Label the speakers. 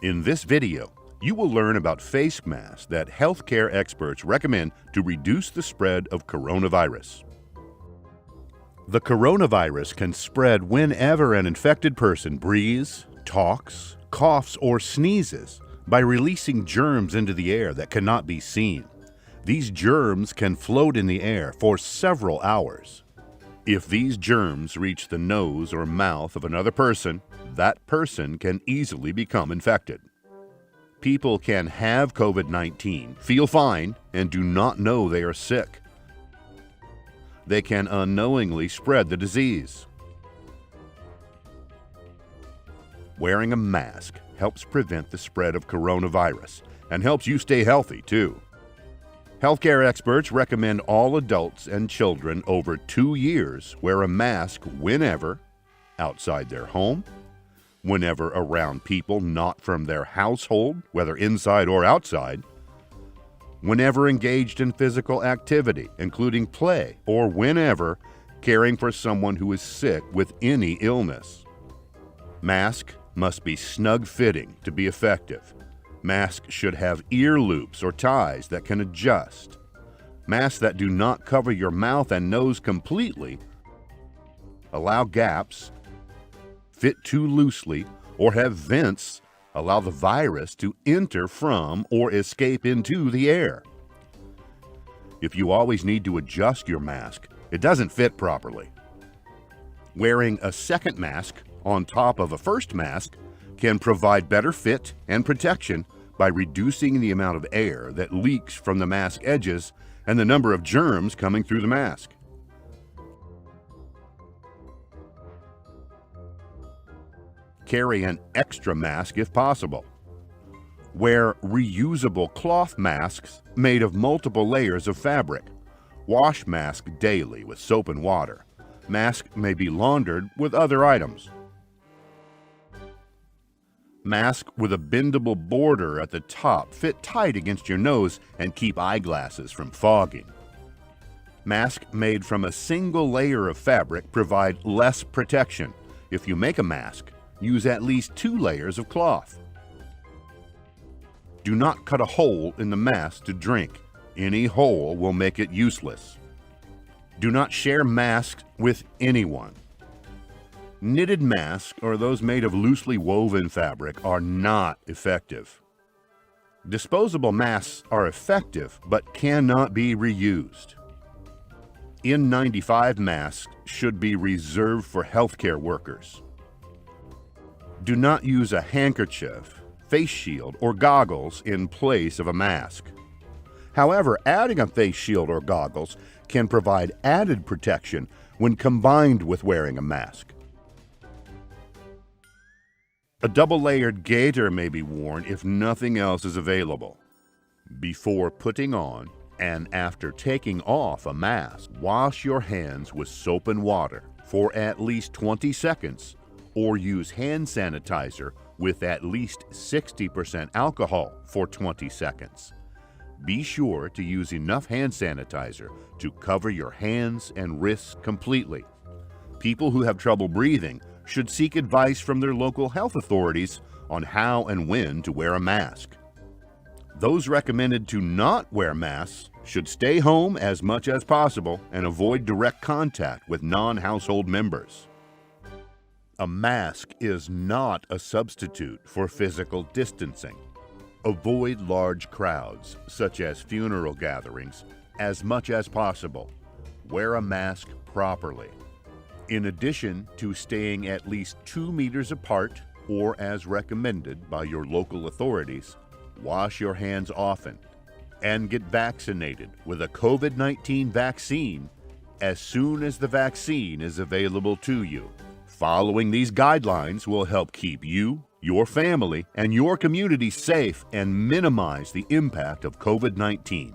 Speaker 1: In this video, you will learn about face masks that healthcare experts recommend to reduce the spread of coronavirus. The coronavirus can spread whenever an infected person breathes, talks, coughs, or sneezes by releasing germs into the air that cannot be seen. These germs can float in the air for several hours. If these germs reach the nose or mouth of another person, that person can easily become infected. People can have COVID-19, feel fine, and do not know they are sick. They can unknowingly spread the disease. Wearing a mask helps prevent the spread of coronavirus and helps you stay healthy too. Healthcare experts recommend all adults and children over 2 years wear a mask whenever outside their home, whenever around people not from their household, whether inside or outside, whenever engaged in physical activity, including play, or whenever caring for someone who is sick with any illness. Mask must be snug-fitting to be effective. Masks should have ear loops or ties that can adjust. Masks that do not cover your mouth and nose completely, allow gaps, fit too loosely, or have vents, allow the virus to enter from or escape into the air. If you always need to adjust your mask, it doesn't fit properly. Wearing a second mask on top of a first mask can provide better fit and protection by reducing the amount of air that leaks from the mask edges and the number of germs coming through the mask. Carry an extra mask if possible. Wear reusable cloth masks made of multiple layers of fabric. Wash mask daily with soap and water. Mask may be laundered with other items. Mask with a bendable border at the top fit tight against your nose and keep eyeglasses from fogging. Mask made from a single layer of fabric provide less protection. If you make a mask, use at least 2 layers of cloth. Do not cut a hole in the mask to drink. Any hole will make it useless. Do not share masks with anyone. Knitted masks, or those made of loosely woven fabric, are not effective. Disposable masks are effective but cannot be reused. N95 masks should be reserved for healthcare workers. Do not use a handkerchief, face shield, or goggles in place of a mask. However, adding a face shield or goggles can provide added protection when combined with wearing a mask. A double-layered gaiter may be worn if nothing else is available. Before putting on and after taking off a mask, wash your hands with soap and water for at least 20 seconds or use hand sanitizer with at least 60% alcohol for 20 seconds. Be sure to use enough hand sanitizer to cover your hands and wrists completely. People who have trouble breathing should seek advice from their local health authorities on how and when to wear a mask. Those recommended to not wear masks should stay home as much as possible and avoid direct contact with non-household members. A mask is not a substitute for physical distancing. Avoid large crowds, such as funeral gatherings, as much as possible. Wear a mask properly. In addition to staying at least 2 meters apart, or as recommended by your local authorities, wash your hands often and get vaccinated with a COVID-19 vaccine as soon as the vaccine is available to you. Following these guidelines will help keep you, your family, and your community safe and minimize the impact of COVID-19.